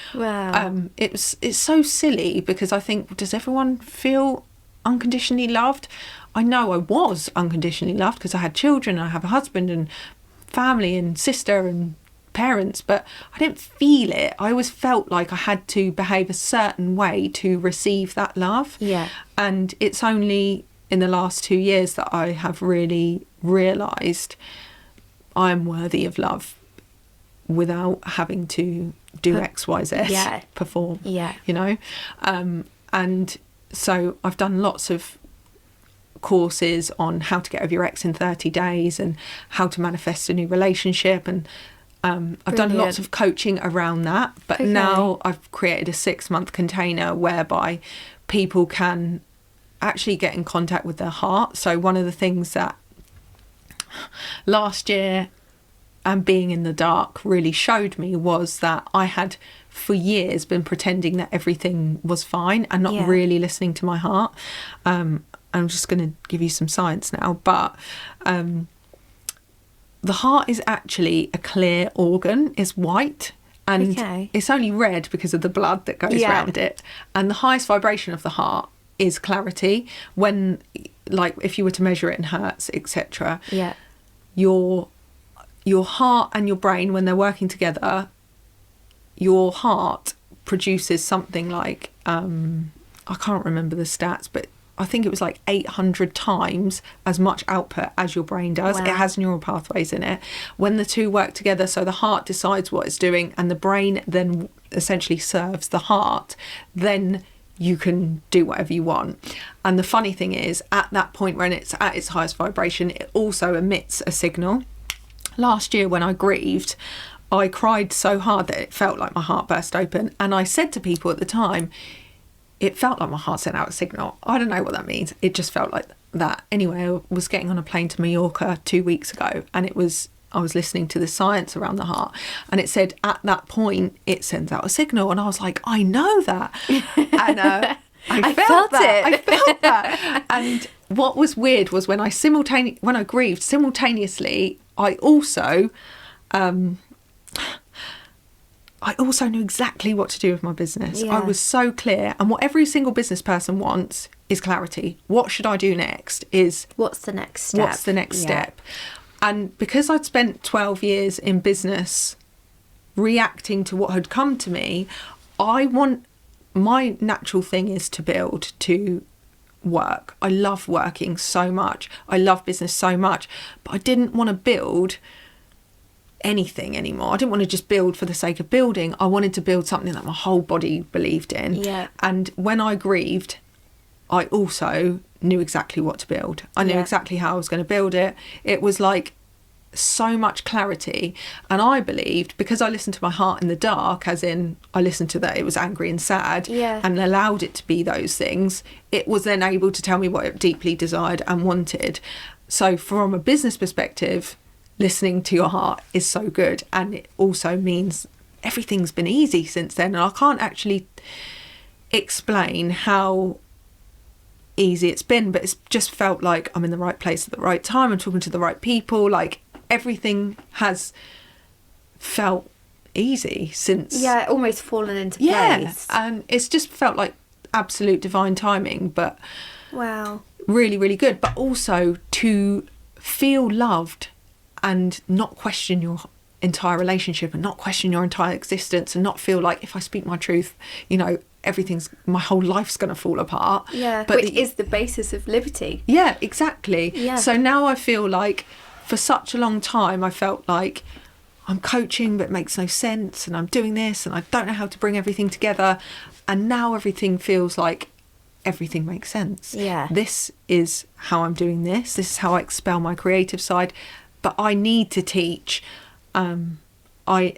it's so silly, because I think, does everyone feel unconditionally loved? I know I was unconditionally loved because I had children, I have a husband and family and sister and parents, but I didn't feel it. I always felt like I had to behave a certain way to receive that love. And it's only in the last 2 years that I have really realised I'm worthy of love without having to do X, Y, Z, perform, and so I've done lots of courses on how to get over your ex in 30 days and how to manifest a new relationship, and I've done lots of coaching around that, but now I've created a 6-month container whereby people can actually get in contact with their heart. So one of the things that last year and being in the dark really showed me was that I had for years been pretending that everything was fine and not really listening to my heart. I'm just going to give you some science now, but the heart is actually a clear organ. It's white, and it's only red because of the blood that goes around it. And the highest vibration of the heart is clarity. When, like, if you were to measure it in hertz, etc., your heart and your brain, when they're working together, your heart produces something like I can't remember the stats, but I think it was like 800 times as much output as your brain does. Wow. It has neural pathways in it. When the two work together, so the heart decides what it's doing and the brain then essentially serves the heart, then you can do whatever you want. And the funny thing is, at that point when it's at its highest vibration, it also emits a signal. Last year when I grieved, I cried so hard that it felt like my heart burst open. And I said to people at the time, it felt like my heart sent out a signal. I don't know what that means. It just felt like that. Anyway, I was getting on a plane to Mallorca 2 weeks ago, and I was listening to the science around the heart, and it said at that point it sends out a signal, and I was like, I know that. And I felt that. I felt that. And what was weird was when I grieved simultaneously, I also knew exactly what to do with my business. I was so clear. And what every single business person wants is clarity. What should I do next? What's the next step? And because I'd spent 12 years in business reacting to what had come to me, my natural thing is to build, to work. I love working so much. I love business so much. But I didn't want to build anything anymore. I didn't want to just build for the sake of building. I wanted to build something that my whole body believed in. Yeah. And when I grieved, I also knew exactly what to build. I knew exactly how I was going to build it. It was like so much clarity. And I believed, because I listened to my heart in the dark, as in I listened to that it was angry and sad, and allowed it to be those things, it was then able to tell me what it deeply desired and wanted. So from a business perspective, listening to your heart is so good, and it also means everything's been easy since then. And I can't actually explain how easy it's been, but it's just felt like I'm in the right place at the right time. I'm talking to the right people. Like, everything has felt easy since. Yeah, almost fallen into place. And it's just felt like absolute divine timing. But wow, really, really good. But also to feel loved and not question your entire relationship and not question your entire existence, and not feel like if I speak my truth, my whole life's going to fall apart. Yeah, but which is the basis of liberty. Yeah, exactly. Yeah. So now I feel like for such a long time I felt like I'm coaching but it makes no sense, and I'm doing this and I don't know how to bring everything together, and now everything feels like everything makes sense. Yeah. This is how I'm doing this. This is how I expel my creative side. But I need to teach. I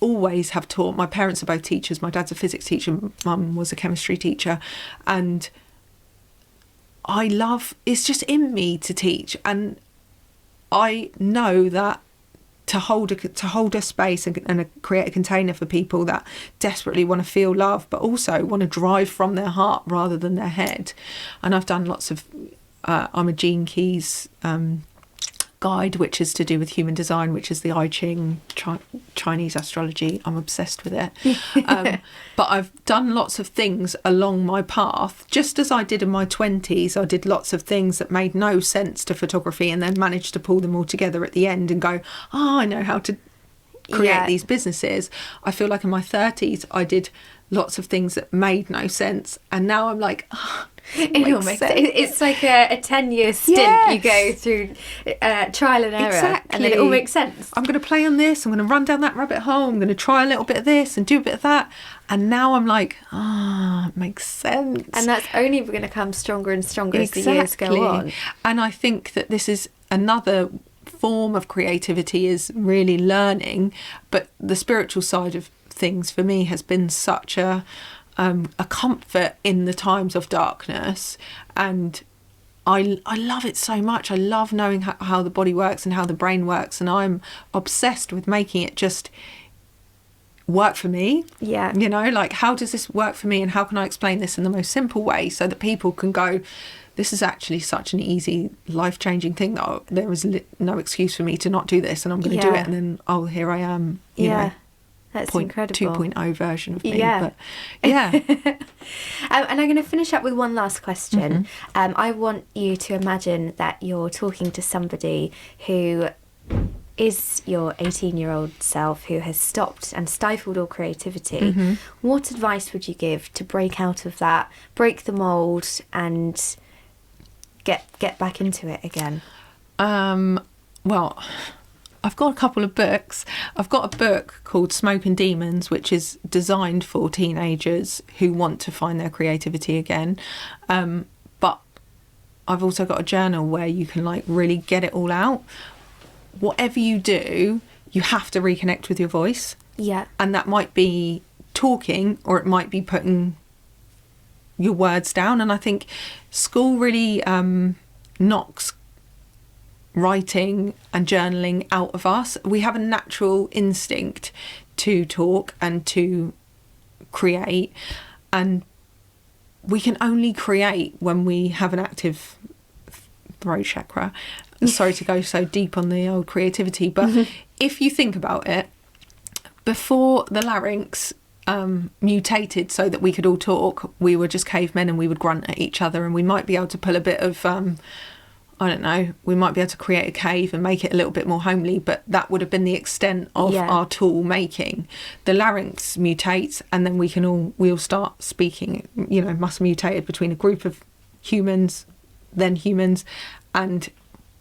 always have taught. My parents are both teachers. My dad's a physics teacher. Mum was a chemistry teacher. And it's just in me to teach. And I know that to hold a space and create a container for people that desperately want to feel love, but also want to drive from their heart rather than their head. And I've done lots of, I'm a Gene Keys guide, which is to do with human design, which is the I Ching, Chinese astrology. I'm obsessed with it. But I've done lots of things along my path, just as I did in my 20s. I did lots of things that made no sense to photography, and then managed to pull them all together at the end and go, I know how to create these businesses. I feel like in my 30s I did lots of things that made no sense, and now I'm like, it all makes sense. It's like a 10-year stint. You go through trial and error, and then it all makes sense. I'm going to play on this, I'm going to run down that rabbit hole, I'm going to try a little bit of this and do a bit of that, and now I'm like, it makes sense. And that's only going to come stronger and stronger as the years go on. And I think that this is another form of creativity, is really learning, but the spiritual side of things for me has been such a comfort in the times of darkness. And I love it so much. I love knowing how the body works and how the brain works, and I'm obsessed with making it just work for me. Yeah. You know, like, how does this work for me, and how can I explain this in the most simple way so that people can go, this is actually such an easy, life-changing thing that there is no excuse for me to not do this, and I'm going to do it, and then, oh, here I am, you know. That's incredible. 2.0 version of me. Yeah. But yeah. And I'm going to finish up with one last question. I want you to imagine that you're talking to somebody who is your 18-year-old self, who has stopped and stifled all creativity. What advice would you give to break out of that, break the mould, and get back into it again? Well, I've got a couple of books. I've got a book called Smoke and Demons, which is designed for teenagers who want to find their creativity again. But I've also got a journal where you can like really get it all out. Whatever you do, you have to reconnect with your voice. Yeah. And that might be talking, or it might be putting your words down. And I think school really knocks writing and journaling out of us. We have a natural instinct to talk and to create, and we can only create when we have an active throat chakra. Sorry to go so deep on the old creativity, but if you think about it, before the larynx mutated so that we could all talk, we were just cavemen and we would grunt at each other, and we might be able to pull a bit of I don't know, we might be able to create a cave and make it a little bit more homely, but that would have been the extent of our tool making. The larynx mutates, and then we all start speaking, you know, must have mutated between a group of humans, then humans, and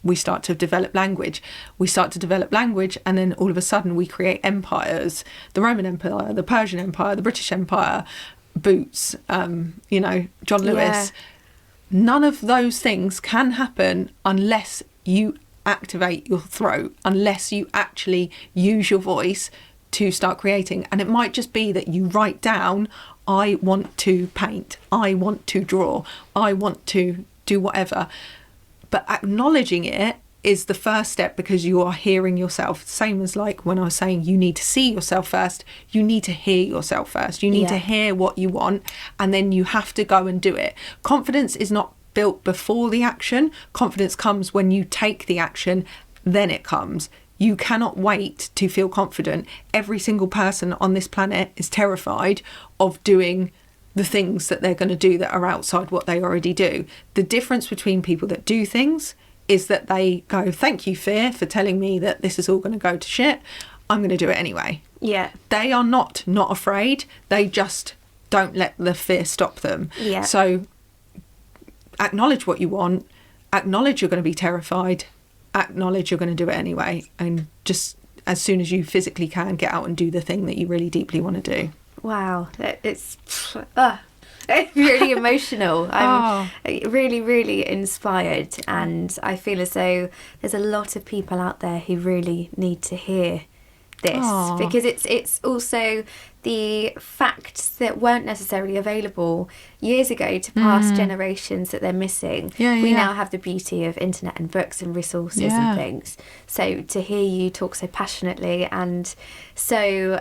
we start to develop language. And then all of a sudden we create empires, the Roman Empire, the Persian Empire, the British Empire, Boots, you know, John Lewis. None of those things can happen unless you activate your throat, unless you actually use your voice to start creating. And it might just be that you write down, I want to paint, I want to draw, I want to do whatever. But acknowledging it is the first step, because you are hearing yourself. Same as like when I was saying you need to see yourself first, you need to hear yourself first. You need to hear what you want, and then you have to go and do it. Confidence is not built before the action. Confidence comes when you take the action, then it comes. You cannot wait to feel confident. Every single person on this planet is terrified of doing the things that they're going to do that are outside what they already do. The difference between people that do things is that they go, thank you, fear, for telling me that this is all going to go to shit. I'm going to do it anyway. Yeah. They are not afraid. They just don't let the fear stop them. Yeah. So acknowledge what you want. Acknowledge you're going to be terrified. Acknowledge you're going to do it anyway. And just as soon as you physically can, get out and do the thing that you really deeply want to do. Wow. It's really emotional. I'm really, really inspired, and I feel as though there's a lot of people out there who really need to hear this, because it's also the facts that weren't necessarily available years ago to past generations that they're missing. We now have the beauty of internet and books and resources and things. So to hear you talk so passionately and so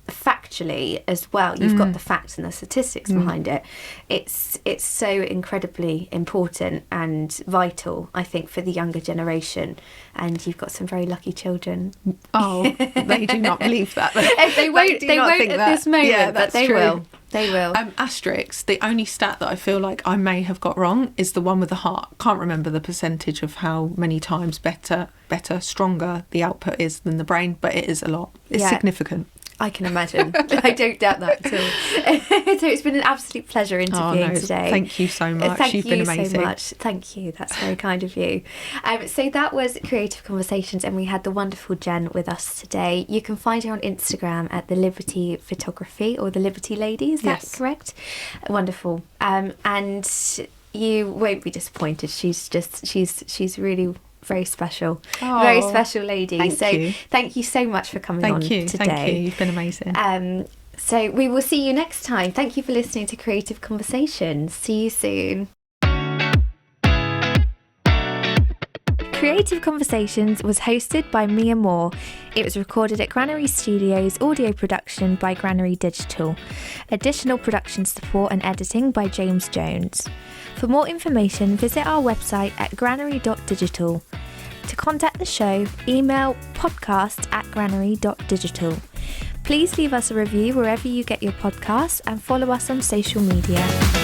factually as well, you've got the facts and the statistics behind it. It's so incredibly important and vital, I think, for the younger generation, and you've got some very lucky children. They do not believe that. They won't at this moment, but they will. Asterisk, the only stat that I feel like I may have got wrong is the one with the heart. Can't remember the percentage of how many times better, stronger the output is than the brain, but it is a lot. It's significant. I can imagine. I don't doubt that at all. So it's been an absolute pleasure interviewing today. Thank you so much. You've been amazing. Thank you so much. Thank you. That's very kind of you. So that was Creative Conversations, and we had the wonderful Jen with us today. You can find her on Instagram at the Liberty Photography, or the Liberty Lady. Is that correct? Wonderful. And you won't be disappointed. She's really very special. Very special lady. Thank you so much for coming on today. Thank you. You've been amazing. So we will see you next time. Thank you for listening to Creative Conversations. See you soon. Creative Conversations was hosted by Mia Moore. It was recorded at Granary Studios, audio production by Granary Digital. Additional production support and editing by James Jones. For more information, visit our website at granary.digital. To contact the show, email podcast@granary.digital. Please leave us a review wherever you get your podcasts and follow us on social media.